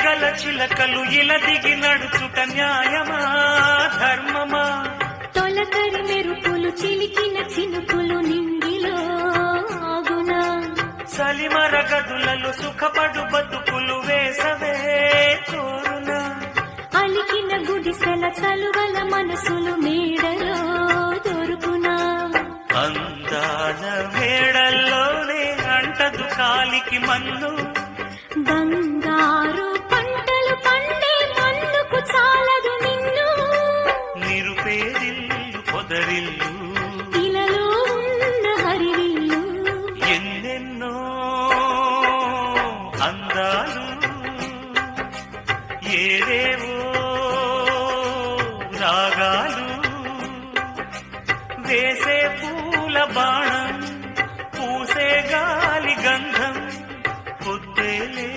గల చిలకలు ఇలా దిగి నడుచుట న్యాయమా ధర్మమా? తొలకరి మెరుపులు చిలికిన చినుకులు నింగిలో ఆగునా? సలిమర గదులలో సుఖపడు బతుకులు వేసవే కోరునా? అలికిన గుడిసెల చలువల మనసులు మేడలో దొరుకునా? అందాల మేడల్లోనే అంటదు కాలికి మన్ను. బంగారు పంటలు పండే మన్నుకు చాలదు నిన్ను. నిరుపేదిల్లు పొదరిల్లు ఇలలో ఉన్న హరివిల్లు ఎన్నెన్నో అందాలు ఏవేవో రాగాలు వేసే పూల బాణం పూసే గాలి గంధం పొద్దేలే